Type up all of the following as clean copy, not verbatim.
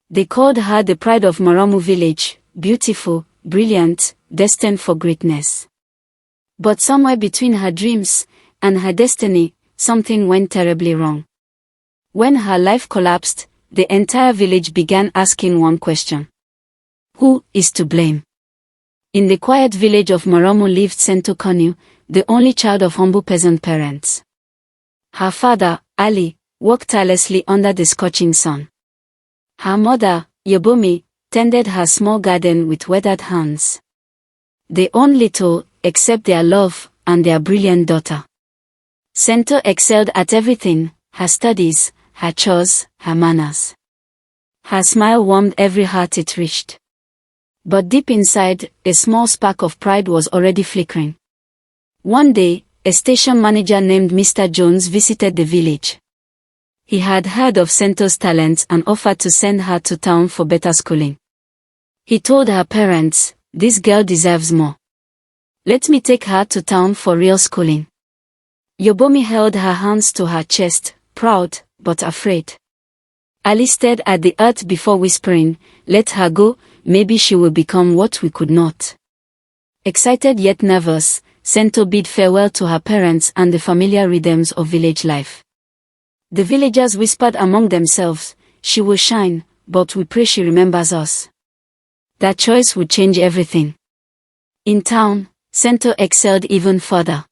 They called her the pride of Maramu Village, beautiful, brilliant, destined for greatness. But somewhere between her dreams and her destiny, something went terribly wrong. When her life collapsed, the entire village began asking one question. Who is to blame? In the quiet village of Maramu lived Sento Kanu, the only child of humble peasant parents. Her father, Ali, worked tirelessly under the scorching sun. Her mother, Yobomi, tended her small garden with weathered hands. They owned little, except their love and their brilliant daughter. Sento excelled at everything, her studies, her chores, her manners. Her smile warmed every heart it reached. But deep inside, a small spark of pride was already flickering. One day, a station manager named Mr. Jones visited the village. He had heard of Sento's talents and offered to send her to town for better schooling. He told her parents, "This girl deserves more. Let me take her to town for real schooling." Yobomi held her hands to her chest, proud, but afraid. Ali stared at the earth before whispering, "Let her go, maybe she will become what we could not." Excited yet nervous, Sento bid farewell to her parents and the familiar rhythms of village life. The villagers whispered among themselves, "She will shine, but we pray she remembers us." That choice would change everything. In town, Sento excelled even further.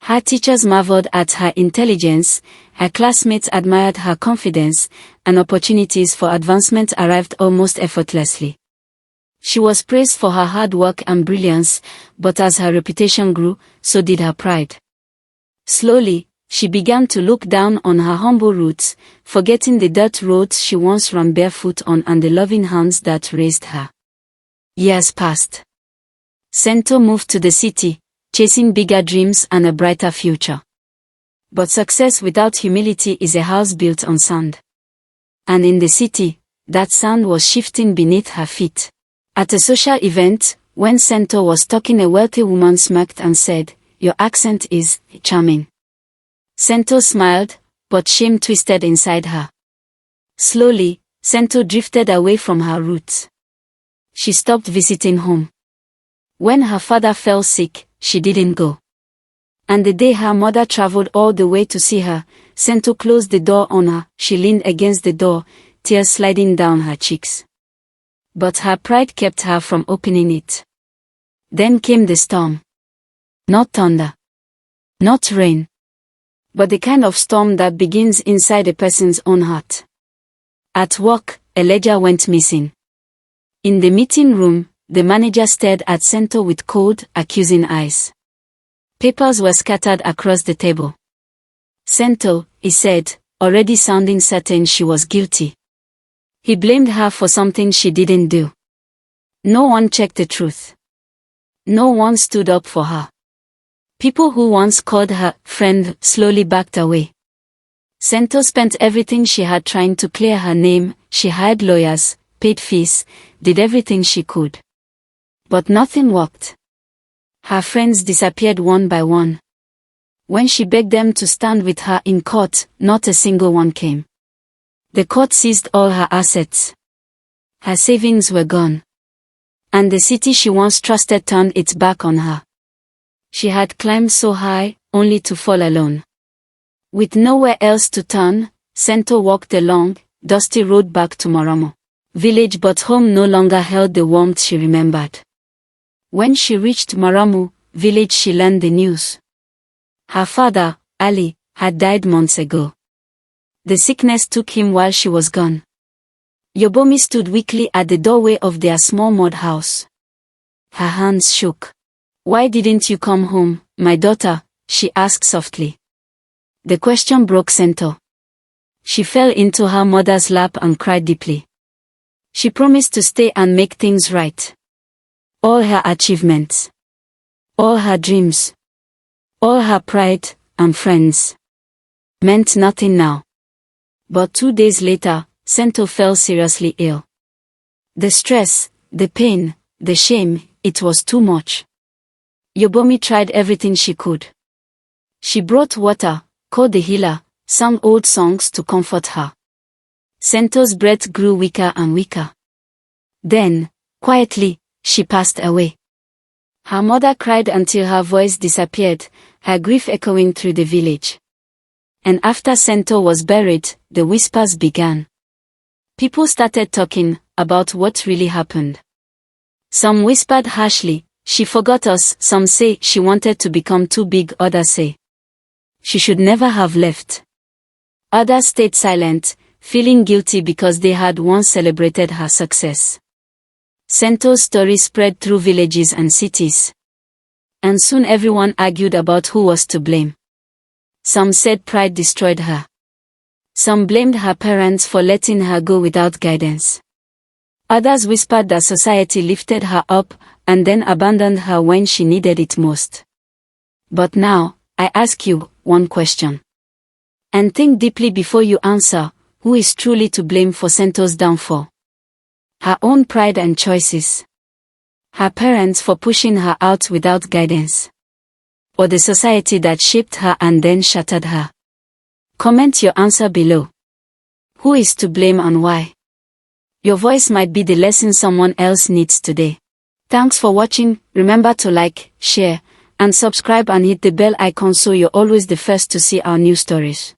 Her teachers marveled at her intelligence, her classmates admired her confidence, and opportunities for advancement arrived almost effortlessly. She was praised for her hard work and brilliance, but as her reputation grew, so did her pride. Slowly, she began to look down on her humble roots, forgetting the dirt roads she once ran barefoot on and the loving hands that raised her. Years passed. Sento moved to the city, chasing bigger dreams and a brighter future. But success without humility is a house built on sand. And in the city, that sand was shifting beneath her feet. At a social event, when Sento was talking, a wealthy woman smirked and said, "Your accent is charming." Sento smiled, but shame twisted inside her. Slowly, Sento drifted away from her roots. She stopped visiting home. When her father fell sick, she didn't go. And the day her mother traveled all the way to see her, Sento closed the door on her. She leaned against the door, tears sliding down her cheeks. But her pride kept her from opening it. Then came the storm. Not thunder. Not rain. But the kind of storm that begins inside a person's own heart. At work, a ledger went missing. In the meeting room, the manager stared at Sento with cold, accusing eyes. Papers were scattered across the table. "Sento," he said, already sounding certain she was guilty. He blamed her for something she didn't do. No one checked the truth. No one stood up for her. People who once called her friend slowly backed away. Sento spent everything she had trying to clear her name. She hired lawyers, paid fees, did everything she could. But nothing worked. Her friends disappeared one by one. When she begged them to stand with her in court, not a single one came. The court seized all her assets. Her savings were gone. And the city she once trusted turned its back on her. She had climbed so high, only to fall alone. With nowhere else to turn, Sento walked the long, dusty road back to Maramu Village, but home no longer held the warmth she remembered. When she reached Maramu Village, she learned the news. Her father, Ali, had died months ago. The sickness took him while she was gone. Yobomi stood weakly at the doorway of their small mud house. Her hands shook. "Why didn't you come home, my daughter?" she asked softly. The question broke Sento. She fell into her mother's lap and cried deeply. She promised to stay and make things right. All her achievements, all her dreams, all her pride and friends meant nothing now. But 2 days later, Sento fell seriously ill. The stress, the pain, the shame, it was too much. Yobomi tried everything she could. She brought water, called the healer, sang old songs to comfort her. Sento's breath grew weaker and weaker. Then, quietly, she passed away. Her mother cried until her voice disappeared, her grief echoing through the village. And after Sento was buried, the whispers began. People started talking about what really happened. Some whispered harshly, "She forgot us." Some say she wanted to become too big. Others say she should never have left. Others stayed silent, feeling guilty because they had once celebrated her success. Sento's story spread through villages and cities. And soon everyone argued about who was to blame. Some said pride destroyed her. Some blamed her parents for letting her go without guidance. Others whispered that society lifted her up and then abandoned her when she needed it most. But now, I ask you one question. And think deeply before you answer: who is truly to blame for Sento's downfall? Her own pride and choices? Her parents for pushing her out without guidance? Or the society that shaped her and then shattered her? Comment your answer below. Who is to blame and why? Your voice might be the lesson someone else needs today. Thanks for watching. Remember to like, share, and subscribe and hit the bell icon so you're always the first to see our new stories.